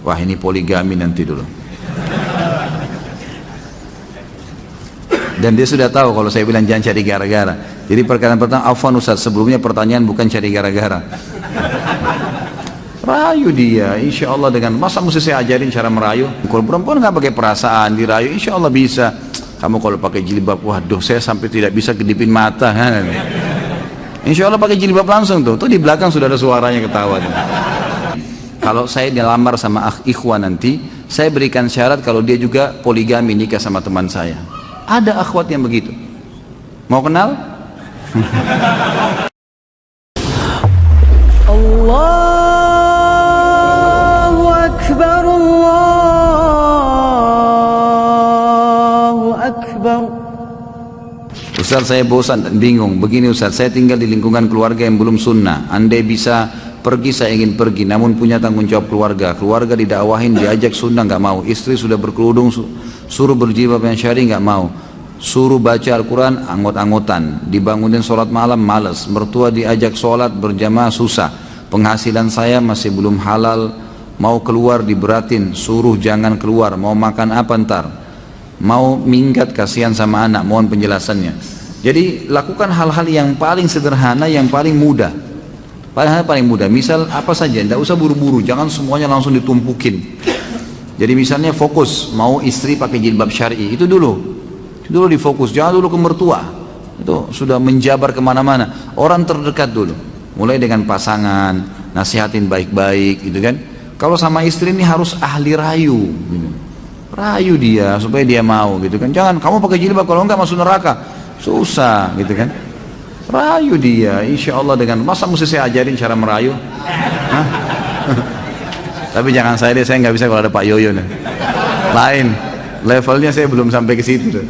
Wah, ini poligami nanti dulu. Dan dia sudah tahu kalau saya bilang jangan cari gara-gara. Jadi perkara pertama, afwan Ustaz, sebelumnya pertanyaan bukan cari gara-gara. Rayu dia, insya Allah dengan, masa mesti saya ajarin cara merayu? Kalau perempuan nggak pakai perasaan, dirayu insya Allah bisa. Kamu kalau pakai jilbab, waduh saya sampai tidak bisa kedipin mata. Insya Allah pakai jilbab langsung tuh di belakang sudah ada suaranya ketawa. Kalau saya dilamar sama ikhwan nanti, saya berikan syarat kalau dia juga poligami nikah sama teman saya. Ada akhwat yang begitu. Mau kenal? Allahu Akbar, Allahu Akbar. Ustaz, saya bosan dan bingung. Begini Ustaz, saya tinggal di lingkungan keluarga yang belum sunnah. Andai bisa pergi, saya ingin pergi, namun punya tanggung jawab keluarga. Keluarga didakwahin, diajak sunnah, nggak mau. Istri sudah berkerudung, suruh berjilbab yang syar'i, nggak mau. Suruh baca Al-Quran, anggot-anggotan. Dibangunin sholat malam, males. Mertua diajak sholat berjamaah, susah. Penghasilan saya masih belum halal. Mau keluar diberatin, suruh jangan keluar. Mau makan apa ntar? Mau minggat, kasihan sama anak. Mohon penjelasannya. Jadi lakukan hal-hal yang paling sederhana, yang paling mudah. Paling mudah. Misal apa saja, tidak usah buru-buru. Jangan semuanya langsung ditumpukin. Jadi misalnya fokus, mau istri pakai jilbab syar'i, itu dulu difokus, jangan dulu ke mertua, itu sudah menjabar kemana-mana. Orang terdekat dulu, mulai dengan pasangan, nasihatin baik-baik gitu kan. Kalau sama istri ini harus ahli rayu gitu. Rayu dia supaya dia mau gitu kan. Jangan kamu pakai jilbab, kalau enggak masuk neraka, susah gitu kan. Rayu dia, insya Allah dengan, masa mesti saya ajarin cara merayu? Tapi jangan saya nggak bisa kalau ada Pak Yoyo nih. Lain levelnya, saya belum sampai ke situ tuh.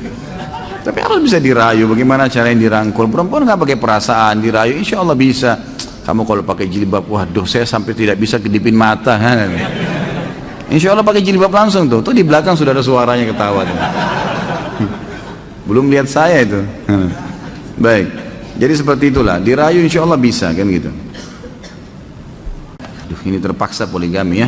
Tapi harus bisa dirayu. Bagaimana caranya dirangkul? Perempuan nggak pakai perasaan, dirayu insya Allah bisa. Kamu kalau pakai jilbab, waduh saya sampai tidak bisa kedipin mata. Insya Allah pakai jilbab langsung tuh di belakang sudah ada suaranya ketawa tuh. Belum lihat saya itu. Baik, jadi seperti itulah, dirayu insya Allah bisa kan gitu. Aduh, ini terpaksa poligami ya.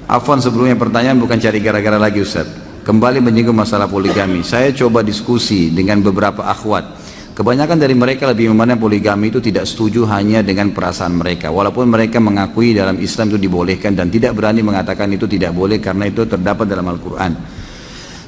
Afwan, sebelumnya pertanyaan bukan cari gara-gara lagi Ustaz. Kembali menyinggung masalah poligami. Saya coba diskusi dengan beberapa akhwat. Kebanyakan dari mereka lebih memandang poligami itu tidak setuju hanya dengan perasaan mereka. Walaupun mereka mengakui dalam Islam itu dibolehkan dan tidak berani mengatakan itu tidak boleh karena itu terdapat dalam Al-Quran.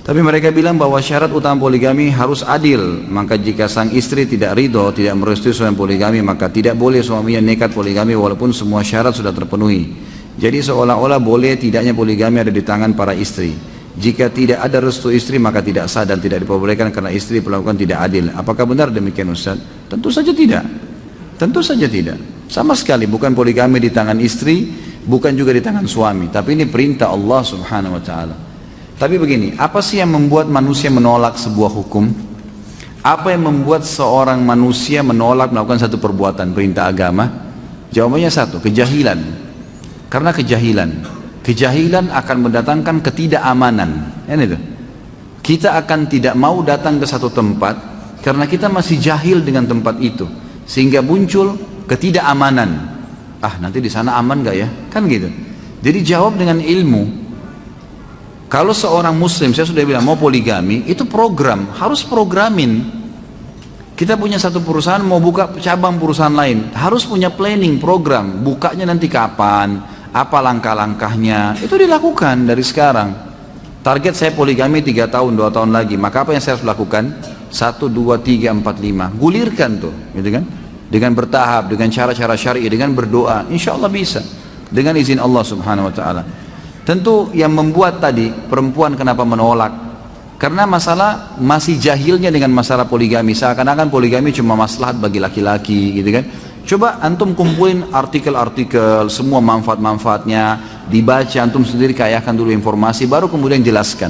Tapi mereka bilang bahwa syarat utama poligami harus adil. Maka jika sang istri tidak ridho, tidak merestui suami poligami, maka tidak boleh suaminya nekat poligami walaupun semua syarat sudah terpenuhi. Jadi seolah-olah boleh tidaknya poligami ada di tangan para istri. Jika tidak ada restu istri maka tidak sah dan tidak diperbolehkan karena istri melakukan tidak adil. Apakah benar demikian Ustaz? Tentu saja tidak. Tentu saja tidak. Sama sekali bukan poligami di tangan istri, bukan juga di tangan suami. Tapi ini perintah Allah Subhanahu wa Ta'ala. Tapi begini, apa sih yang membuat manusia menolak sebuah hukum? Apa yang membuat seorang manusia menolak melakukan satu perbuatan perintah agama? Jawabannya satu, kejahilan. Karena kejahilan akan mendatangkan ketidakamanan. Itu. Kita akan tidak mau datang ke satu tempat karena kita masih jahil dengan tempat itu, sehingga muncul ketidakamanan. Nanti di sana aman gak ya? Kan gitu. Jadi jawab dengan ilmu. Kalau seorang muslim, saya sudah bilang mau poligami, itu program, harus programin. Kita punya satu perusahaan mau buka cabang perusahaan lain, harus punya planning, program, bukanya nanti kapan, apa langkah-langkahnya, itu dilakukan dari sekarang. Target saya poligami 3 tahun, 2 tahun lagi, maka apa yang saya harus lakukan? 1, 2, 3, 4, 5, gulirkan tuh gitu kan, dengan bertahap, dengan cara-cara syar'i, dengan berdoa, insya Allah bisa dengan izin Allah Subhanahu wa Ta'ala. Tentu yang membuat tadi perempuan kenapa menolak, karena masalah masih jahilnya dengan masalah poligami, seakan-akan poligami cuma maslahat bagi laki-laki gitu kan. Coba antum kumpulin artikel-artikel, semua manfaat-manfaatnya, dibaca, antum sendiri kayakan dulu informasi, baru kemudian jelaskan,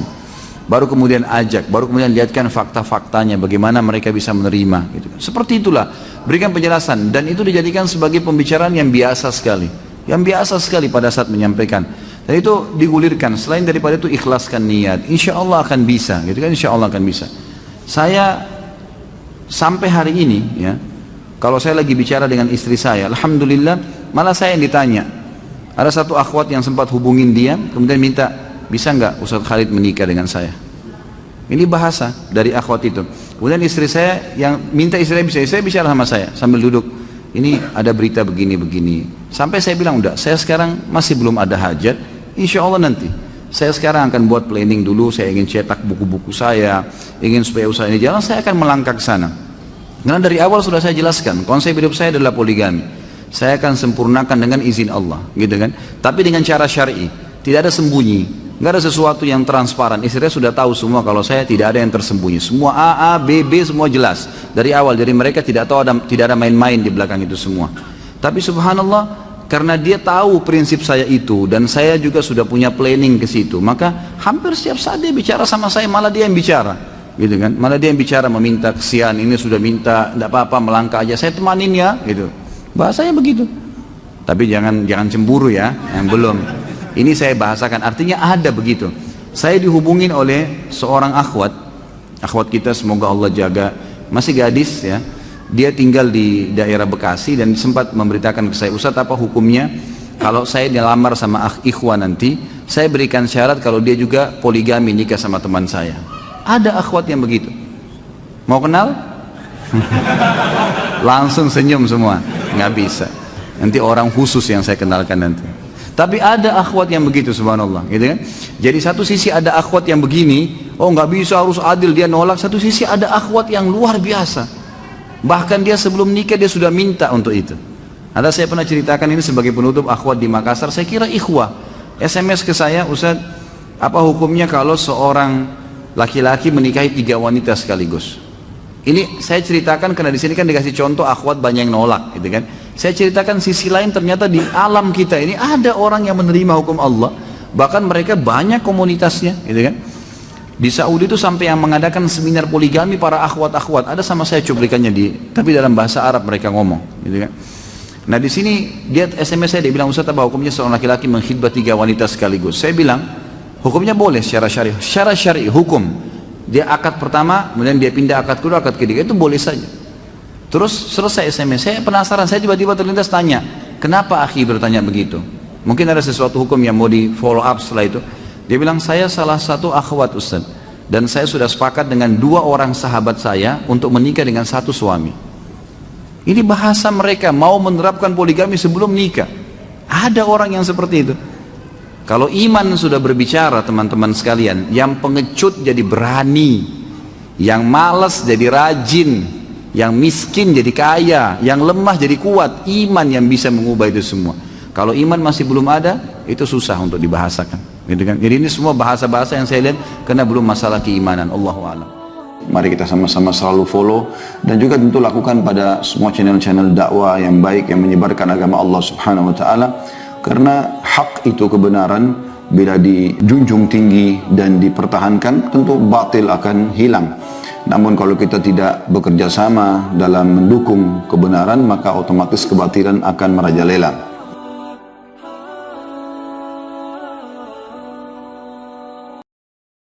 baru kemudian ajak, baru kemudian lihatkan fakta-faktanya, bagaimana mereka bisa menerima gitu. Seperti itulah, berikan penjelasan, dan itu dijadikan sebagai pembicaraan yang biasa sekali pada saat menyampaikan. Dan itu digulirkan. Selain daripada itu ikhlaskan niat, insya Allah akan bisa gitu kan, insya Allah akan bisa. Saya sampai hari ini ya, kalau saya lagi bicara dengan istri saya, alhamdulillah malah saya yang ditanya, Ada satu akhwat yang sempat hubungin dia, kemudian minta, bisa nggak Ustaz Khalid menikah dengan saya? Ini bahasa dari akhwat itu. Kemudian istri saya yang minta istri saya bicara sama saya sambil duduk. Ini ada berita begini-begini. Sampai saya bilang, udah, saya sekarang masih belum ada hajat, insya Allah nanti. Saya sekarang akan buat planning dulu, saya ingin cetak buku-buku saya, ingin supaya usaha ini jalan, saya akan melangkah ke sana. Karena dari awal sudah saya jelaskan, konsep hidup saya adalah poligami. Saya akan sempurnakan dengan izin Allah, gitu kan? Tapi dengan cara syar'i, tidak ada sembunyi, nggak ada sesuatu yang transparan. Istrinya sudah tahu semua kalau saya tidak ada yang tersembunyi. Semua A, B, B semua jelas dari awal. Jadi mereka tidak tahu tidak ada main-main di belakang itu semua. Tapi subhanallah, karena dia tahu prinsip saya itu dan saya juga sudah punya planning ke situ, maka hampir setiap saat dia bicara sama saya, malah dia yang bicara, gitu kan? Malah dia yang bicara, meminta kesian, ini sudah minta, tidak apa-apa, melangkah aja, saya temanin ya, gitu. Bahasanya begitu. Tapi jangan cemburu ya, yang belum. Ini saya bahasakan, artinya ada begitu. Saya dihubungin oleh seorang akhwat kita, semoga Allah jaga, masih gadis ya. Dia tinggal di daerah Bekasi dan sempat memberitakan ke saya, Ustaz, apa hukumnya kalau saya dilamar sama ikhwan nanti, saya berikan syarat kalau dia juga poligami, nikah sama teman saya. Ada akhwat yang begitu. Mau kenal? Langsung senyum semua. Nggak bisa. Nanti orang khusus yang saya kenalkan nanti. Tapi ada akhwat yang begitu, subhanallah, gitu kan? Jadi satu sisi ada akhwat yang begini, oh nggak bisa, harus adil, dia nolak. Satu sisi ada akhwat yang luar biasa. Bahkan dia sebelum nikah dia sudah minta untuk itu. Ada saya pernah ceritakan ini sebagai penutup akhwat di Makassar, saya kira ikhwah. SMS ke saya, Ustaz, apa hukumnya kalau seorang laki-laki menikahi 3 wanita sekaligus? Ini saya ceritakan karena di sini kan dikasih contoh akhwat banyak yang nolak, gitu kan? Saya ceritakan sisi lain, ternyata di alam kita ini ada orang yang menerima hukum Allah, bahkan mereka banyak komunitasnya, gitu kan? Di Saudi itu sampai yang mengadakan seminar poligami para akhwat-akhwat, ada sama saya cuplikannya tapi dalam bahasa Arab mereka ngomong, gitu kan? Nah di sini dia SMS saya, dia bilang, Ustaz, apa hukumnya seorang laki-laki mengkhidbah 3 wanita sekaligus? Saya bilang, hukumnya boleh secara syar'i, hukum. Dia akad pertama, kemudian dia pindah akad kedua, akad ketiga, itu boleh saja. Terus selesai SMS, saya penasaran, saya tiba-tiba terlintas tanya, kenapa akhi bertanya begitu? Mungkin ada sesuatu hukum yang mau di follow up setelah itu. Dia bilang, saya salah satu akhwat Ustaz, dan saya sudah sepakat dengan 2 orang sahabat saya untuk menikah dengan 1 suami. Ini bahasa mereka, mau menerapkan poligami sebelum nikah. Ada orang yang seperti itu. Kalau iman sudah berbicara, teman-teman sekalian, yang pengecut jadi berani, yang malas jadi rajin, yang miskin jadi kaya, yang lemah jadi kuat. Iman yang bisa mengubah itu semua. Kalau iman masih belum ada, itu susah untuk dibahasakan, gitu kan? Jadi ini semua bahasa-bahasa yang saya lihat karena belum masalah keimanan. Allahu a'lam. Mari kita sama-sama selalu follow dan juga tentu lakukan pada semua channel-channel dakwah yang baik yang menyebarkan agama Allah Subhanahu wa taala, karena hak itu, kebenaran, bila dijunjung tinggi dan dipertahankan, tentu batil akan hilang. Namun kalau kita tidak bekerja sama dalam mendukung kebenaran, maka otomatis kebatilan akan merajalela.